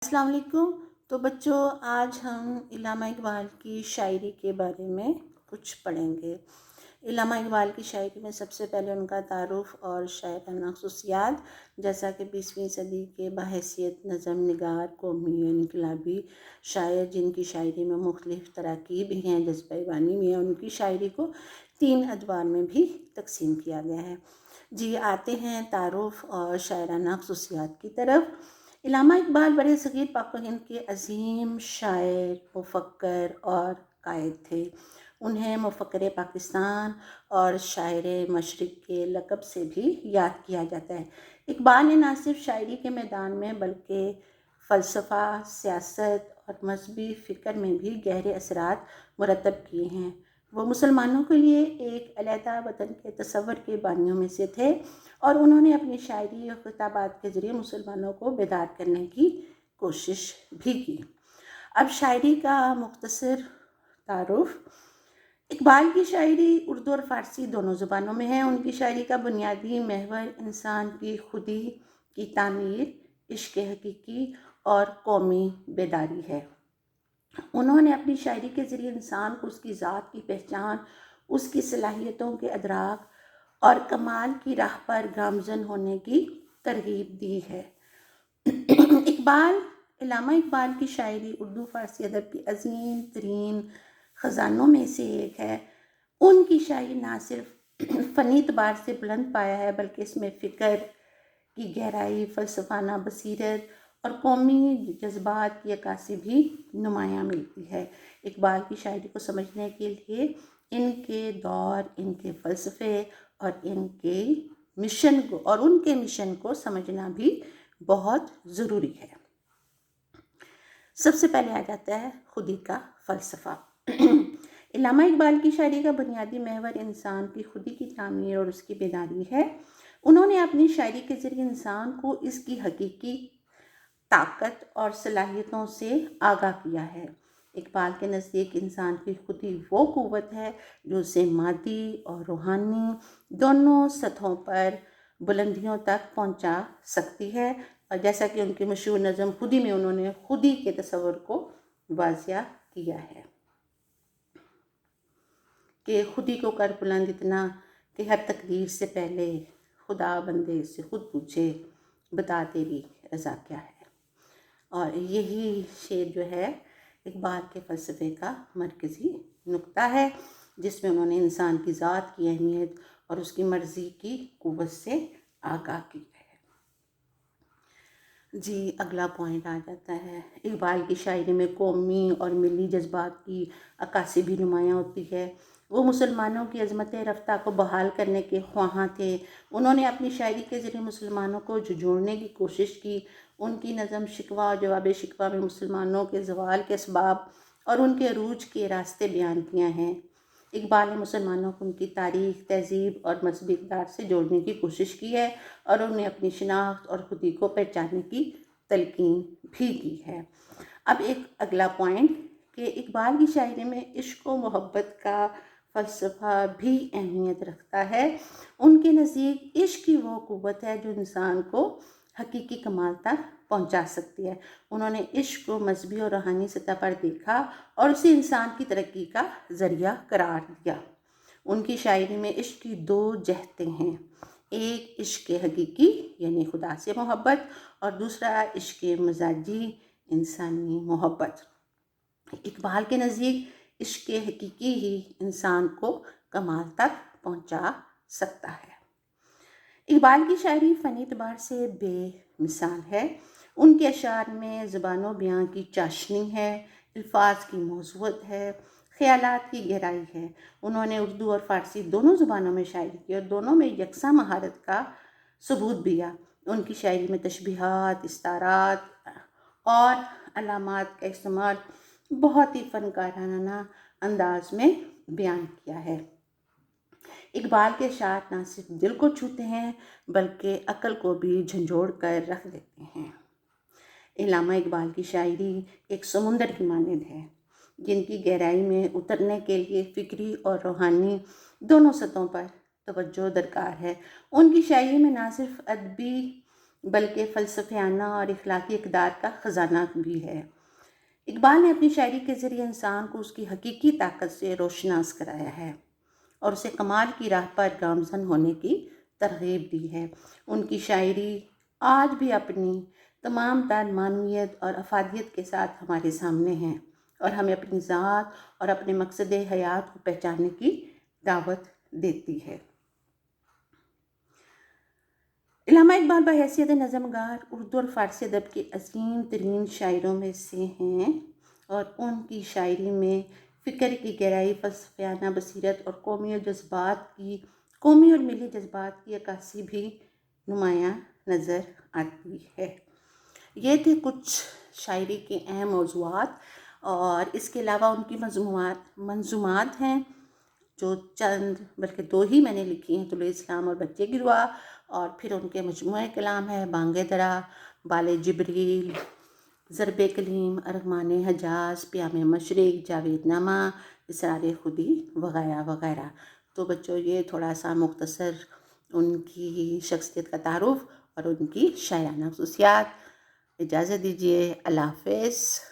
السلام علیکم۔ تو بچوں، آج ہم علامہ اقبال کی شاعری کے بارے میں کچھ پڑھیں گے۔ علامہ اقبال کی شاعری میں سب سے پہلے ان کا تعارف اور شاعرانہ خصوصیات، جیسا کہ 20ویں صدی کے بحیثیت نظم نگار، قومی انقلابی شاعر جن کی شاعری میں مختلف تراکیب ہیں، جذبہ بانی میں ان کی شاعری کو 3 ادوار میں بھی تقسیم کیا گیا ہے۔ جی، آتے ہیں تعارف اور شاعرانہ خصوصیات کی طرف۔ علامہ اقبال برِ صغیر پاک و ہند کے عظیم شاعر، مفکر اور قائد تھے۔ انہیں مفکر پاکستان اور شاعر مشرق کے لقب سے بھی یاد کیا جاتا ہے۔ اقبال نے نہ صرف شاعری کے میدان میں بلکہ فلسفہ، سیاست اور مذہبی فکر میں بھی گہرے اثرات مرتب کیے ہیں۔ وہ مسلمانوں کے لیے ایک علیحدہ وطن کے تصور کے بانیوں میں سے تھے اور انہوں نے اپنی شاعری اور خطابات کے ذریعے مسلمانوں کو بیدار کرنے کی کوشش بھی کی۔ اب شاعری کا مختصر تعارف۔ اقبال کی شاعری اردو اور فارسی دونوں زبانوں میں ہے۔ ان کی شاعری کا بنیادی محور انسان کی خودی کی تعمیر، عشق حقیقی اور قومی بیداری ہے۔ انہوں نے اپنی شاعری کے ذریعے انسان کو اس کی ذات کی پہچان، اس کی صلاحیتوں کے ادراک اور کمال کی راہ پر گامزن ہونے کی ترغیب دی ہے۔ علامہ اقبال کی شاعری اردو فارسی ادب کی عظیم ترین خزانوں میں سے ایک ہے۔ ان کی شاعری نہ صرف فنی اعتبار سے بلند پایا ہے بلکہ اس میں فکر کی گہرائی، فلسفانہ بصیرت اور قومی جذبات کی عکاسی بھی نمایاں ملتی ہے۔ اقبال کی شاعری کو سمجھنے کے لیے ان کے دور، ان کے فلسفے اور ان کے مشن کو سمجھنا بھی بہت ضروری ہے۔ سب سے پہلے آ جاتا ہے خودی کا فلسفہ۔ علامہ اقبال کی شاعری کا بنیادی محور انسان کی خودی کی تعمیر اور اس کی بیداری ہے۔ انہوں نے اپنی شاعری کے ذریعے انسان کو اس کی حقیقی طاقت اور صلاحیتوں سے آگاہ کیا ہے۔ اقبال کے نزدیک انسان کی خودی وہ قوت ہے جو اسے مادی اور روحانی دونوں سطحوں پر بلندیوں تک پہنچا سکتی ہے، اور جیسا کہ ان کی مشہور نظم خودی میں انہوں نے خودی کے تصور کو واضح کیا ہے کہ خودی کو کر بلند اتنا کہ ہر تقدیر سے پہلے خدا بندے سے خود پوچھے، بتا تیری رضا کیا ہے۔ اور یہی شعر جو ہے اقبال کے فلسفے کا مرکزی نقطہ ہے، جس میں انہوں نے انسان کی ذات کی اہمیت اور اس کی مرضی کی قوت سے آگاہ کی ہے۔ جی، اگلا پوائنٹ آ جاتا ہے۔ اقبال کی شاعری میں قومی اور ملی جذبات کی عکاسی بھی نمایاں ہوتی ہے۔ وہ مسلمانوں کی عظمت رفتہ کو بحال کرنے کے خواہاں تھے۔ انہوں نے اپنی شاعری کے ذریعے مسلمانوں کو جھنجھوڑنے کی کوشش کی۔ ان کی نظم شکوہ اور جواب شکوہ میں مسلمانوں کے زوال کے اسباب اور ان کے عروج کے راستے بیان کیے ہیں۔ اقبال نے مسلمانوں کو ان کی تاریخ، تہذیب اور مذہبی اقدار سے جوڑنے کی کوشش کی ہے اور انہیں اپنی شناخت اور خودی کو پہچاننے کی تلقین بھی کی ہے۔ اب ایک اگلا پوائنٹ کہ اقبال کی شاعری میں عشق و محبت کا فلسفہ بھی اہمیت رکھتا ہے۔ ان کے نزدیک عشق کی وہ قوت ہے جو انسان کو حقیقی کمال تک پہنچا سکتی ہے۔ انہوں نے عشق کو مذہبی اور روحانی سطح پر دیکھا اور اسے انسان کی ترقی کا ذریعہ قرار دیا۔ ان کی شاعری میں عشق کی 2 جہتیں ہیں، ایک عشق حقیقی یعنی خدا سے محبت اور دوسرا عشق مزاجی انسانی محبت۔ اقبال کے نزدیک عشق حقیقی ہی انسان کو کمال تک پہنچا سکتا ہے۔ اقبال کی شاعری فنی اعتبار سے بے مثال ہے۔ ان کے اشعار میں زبان و بیان کی چاشنی ہے، الفاظ کی موضوعات ہے، خیالات کی گہرائی ہے۔ انہوں نے اردو اور فارسی دونوں زبانوں میں شاعری کی اور دونوں میں یکساں مہارت کا ثبوت دیا۔ ان کی شاعری میں تشبیہات، استعارات اور علامات کا استعمال بہت ہی فنکارانہ انداز میں بیان کیا ہے۔ اقبال کے اشعار نہ صرف دل کو چھوتے ہیں بلکہ عقل کو بھی جھنجھوڑ کر رکھ دیتے ہیں۔ علامہ اقبال کی شاعری ایک سمندر کی مانند ہے جن کی گہرائی میں اترنے کے لیے فکری اور روحانی دونوں سطحوں پر توجہ درکار ہے۔ ان کی شاعری میں نہ صرف ادبی بلکہ فلسفیانہ اور اخلاقی اقدار کا خزانہ بھی ہے۔ اقبال نے اپنی شاعری کے ذریعے انسان کو اس کی حقیقی طاقت سے روشناس کرایا ہے اور اسے کمال کی راہ پر گامزن ہونے کی ترغیب دی ہے۔ ان کی شاعری آج بھی اپنی تمام تر معنویت اور افادیت کے ساتھ ہمارے سامنے ہیں اور ہمیں اپنی ذات اور اپنے مقصد حیات کو پہچاننے کی دعوت دیتی ہے۔ علامہ اقبال بحیثیت نظم نگار اردو اور فارسی ادب کے عظیم ترین شاعروں میں سے ہیں اور ان کی شاعری میں فکر کی گہرائی، فلسفیانہ بصیرت اور قومی اور ملی جذبات کی عکاسی بھی نمایاں نظر آتی ہے۔ یہ تھے کچھ شاعری کے اہم موضوعات، اور اس کے علاوہ ان کی منظومات ہیں جو چند بلکہ 2 ہی میں نے لکھی ہیں، طلوع اسلام اور بچے کی دعا، اور پھر ان کے مجموعہ کلام ہے بانگ درا، بال جبریل، ضرب کلیم، ارغمان حجاز، پیام مشرق، جاوید نامہ، اسرار خودی وغیرہ وغیرہ۔ تو بچوں، یہ تھوڑا سا مختصر ان کی شخصیت کا تعارف اور ان کی شاعرانہ خصوصیات۔ اجازت دیجیے، اللہ حافظ۔